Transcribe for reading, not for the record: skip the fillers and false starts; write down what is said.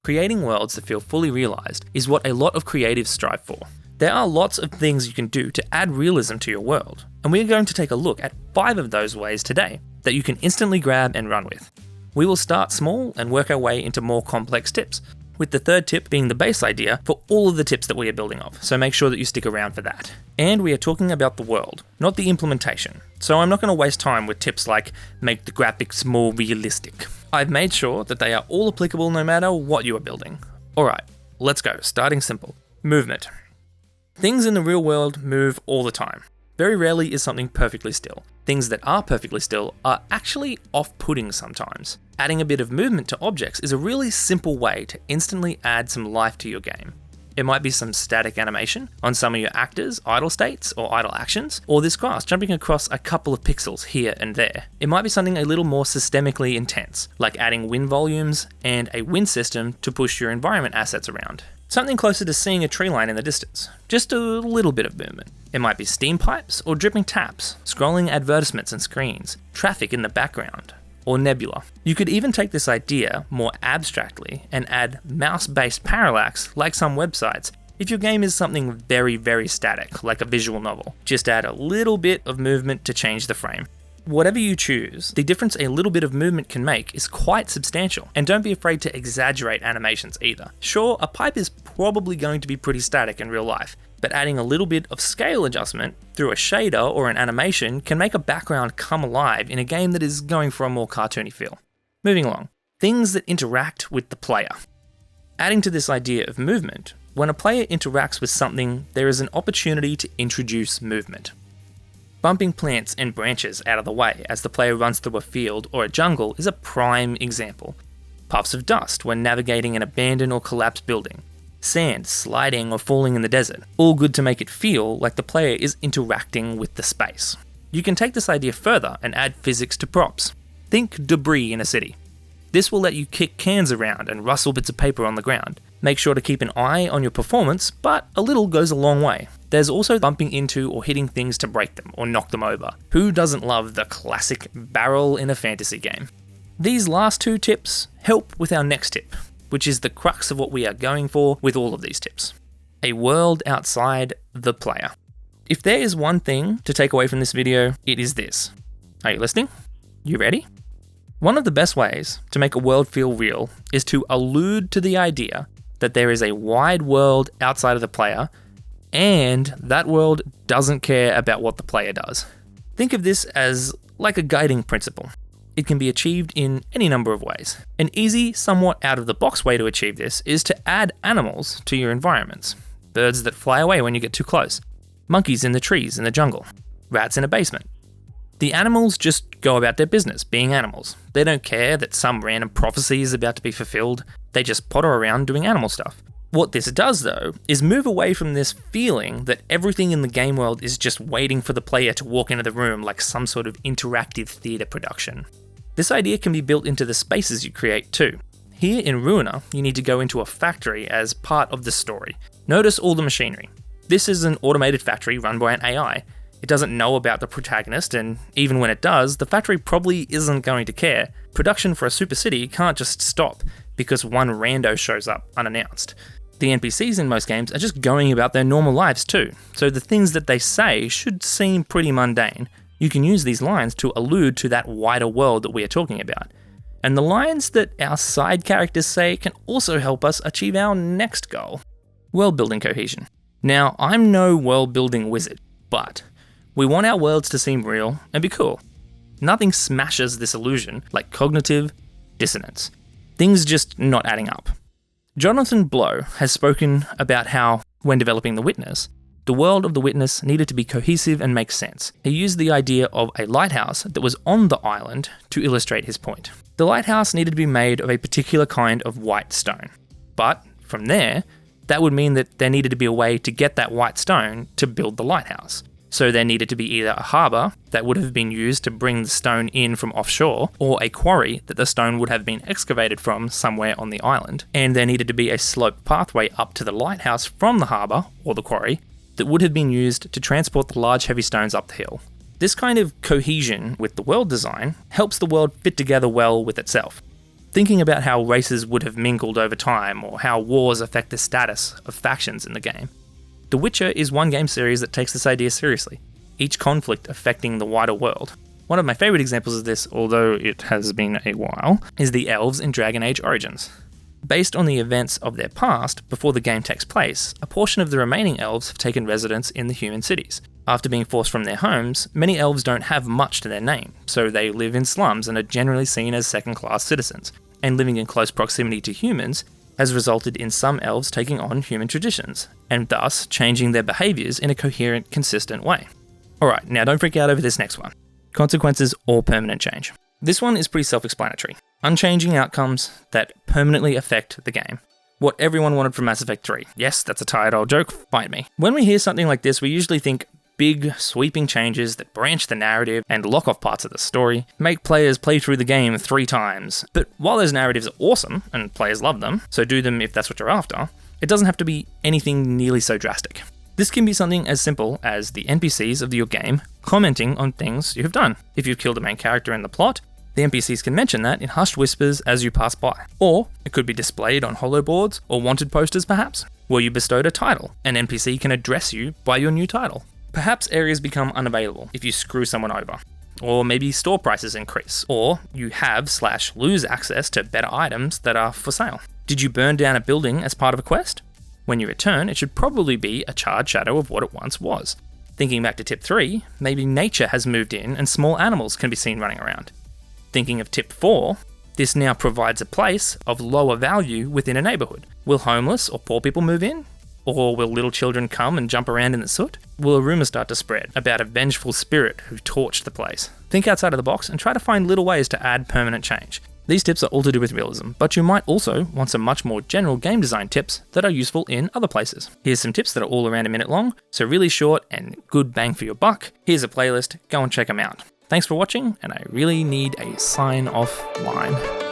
Creating worlds that feel fully realised is what a lot of creatives strive for. There are lots of things you can do to add realism to your world, and we are going to take a look at 5 of those ways today that you can instantly grab and run with. We will start small and work our way into more complex tips, with the third tip being the base idea for all of the tips that we are building off, so make sure that you stick around for that. And we are talking about the world, not the implementation, so I'm not going to waste time with tips like make the graphics more realistic. I've made sure that they are all applicable no matter what you are building. Alright, let's go, starting simple. Movement. Things in the real world move all the time. Very rarely is something perfectly still. Things that are perfectly still are actually off-putting sometimes. Adding a bit of movement to objects is a really simple way to instantly add some life to your game. It might be some static animation on some of your actors' idle states or idle actions, or this grass jumping across a couple of pixels here and there. It might be something a little more systemically intense, like adding wind volumes and a wind system to push your environment assets around. Something closer to seeing a tree line in the distance, just a little bit of movement. It might be steam pipes or dripping taps, scrolling advertisements and screens, traffic in the background, or nebula. You could even take this idea more abstractly and add mouse-based parallax like some websites if your game is something very, very static, like a visual novel. Just add a little bit of movement to change the frame. Whatever you choose, the difference a little bit of movement can make is quite substantial, and don't be afraid to exaggerate animations either. Sure, a pipe is probably going to be pretty static in real life, but adding a little bit of scale adjustment through a shader or an animation can make a background come alive in a game that is going for a more cartoony feel. Moving along, things that interact with the player. Adding to this idea of movement, when a player interacts with something, there is an opportunity to introduce movement. Bumping plants and branches out of the way as the player runs through a field or a jungle is a prime example. Puffs of dust when navigating an abandoned or collapsed building. Sand sliding or falling in the desert, all good to make it feel like the player is interacting with the space. You can take this idea further and add physics to props. Think debris in a city. This will let you kick cans around and rustle bits of paper on the ground. Make sure to keep an eye on your performance, but a little goes a long way. There's also bumping into or hitting things to break them or knock them over. Who doesn't love the classic barrel in a fantasy game? These last 2 tips help with our next tip, which is the crux of what we are going for with all of these tips. A world outside the player. If there is one thing to take away from this video, it is this. Are you listening? You ready? One of the best ways to make a world feel real is to allude to the idea that there is a wide world outside of the player, and that world doesn't care about what the player does. Think of this as like a guiding principle. It can be achieved in any number of ways. An easy, somewhat out-of-the-box way to achieve this is to add animals to your environments. Birds that fly away when you get too close. Monkeys in the trees in the jungle. Rats in a basement. The animals just go about their business, being animals. They don't care that some random prophecy is about to be fulfilled. They just potter around doing animal stuff. What this does, though, is move away from this feeling that everything in the game world is just waiting for the player to walk into the room like some sort of interactive theatre production. This idea can be built into the spaces you create too. Here in Ruiner, you need to go into a factory as part of the story. Notice all the machinery. This is an automated factory run by an AI. It doesn't know about the protagonist, and even when it does, the factory probably isn't going to care. Production for a super city can't just stop because one rando shows up unannounced. The NPCs in most games are just going about their normal lives too, so the things that they say should seem pretty mundane. You can use these lines to allude to that wider world that we are talking about. And the lines that our side characters say can also help us achieve our next goal. World building cohesion. Now, I'm no world building wizard, but we want our worlds to seem real and be cool. Nothing smashes this illusion like cognitive dissonance. Things just not adding up. Jonathan Blow has spoken about how, when developing The Witness, the world of The Witness needed to be cohesive and make sense. He used the idea of a lighthouse that was on the island to illustrate his point. The lighthouse needed to be made of a particular kind of white stone. But from there, that would mean that there needed to be a way to get that white stone to build the lighthouse. So there needed to be either a harbour that would have been used to bring the stone in from offshore, or a quarry that the stone would have been excavated from somewhere on the island. And there needed to be a sloped pathway up to the lighthouse from the harbour, or the quarry, that would have been used to transport the large heavy stones up the hill. This kind of cohesion with the world design helps the world fit together well with itself. thinking about how races would have mingled over time or how wars affect the status of factions in the game. The Witcher is one game series that takes this idea seriously, each conflict affecting the wider world. One of my favourite examples of this, although it has been a while, is the elves in Dragon Age Origins. Based on the events of their past, before the game takes place, a portion of the remaining elves have taken residence in the human cities. After being forced from their homes, many elves don't have much to their name, so they live in slums and are generally seen as second-class citizens, and living in close proximity to humans has resulted in some elves taking on human traditions, and thus changing their behaviours in a coherent, consistent way. Alright, now don't freak out over this next one. Consequences or permanent change. This one is pretty self-explanatory. Unchanging outcomes that permanently affect the game. What everyone wanted from Mass Effect 3. Yes, that's a tired old joke, fight me. When we hear something like this, we usually think big, sweeping changes that branch the narrative and lock off parts of the story, make players play through the game 3 times. But while those narratives are awesome, and players love them, so do them if that's what you're after, it doesn't have to be anything nearly so drastic. This can be something as simple as the NPCs of your game commenting on things you have done. If you've killed a main character in the plot, the NPCs can mention that in hushed whispers as you pass by. Or it could be displayed on holo boards or wanted posters perhaps, where you bestowed a title. An NPC can address you by your new title. Perhaps areas become unavailable if you screw someone over. Or maybe store prices increase. Or you have/lose access to better items that are for sale. Did you burn down a building as part of a quest? When you return, it should probably be a charred shadow of what it once was. Thinking back to tip 3, maybe nature has moved in and small animals can be seen running around. Thinking of tip 4, this now provides a place of lower value within a neighbourhood. Will homeless or poor people move in? Or will little children come and jump around in the soot? Will a rumour start to spread about a vengeful spirit who torched the place? Think outside of the box and try to find little ways to add permanent change. These tips are all to do with realism, but you might also want some much more general game design tips that are useful in other places. Here's some tips that are all around a minute long, so really short and good bang for your buck. Here's a playlist, go and check them out. Thanks for watching, and I really need a sign-off line.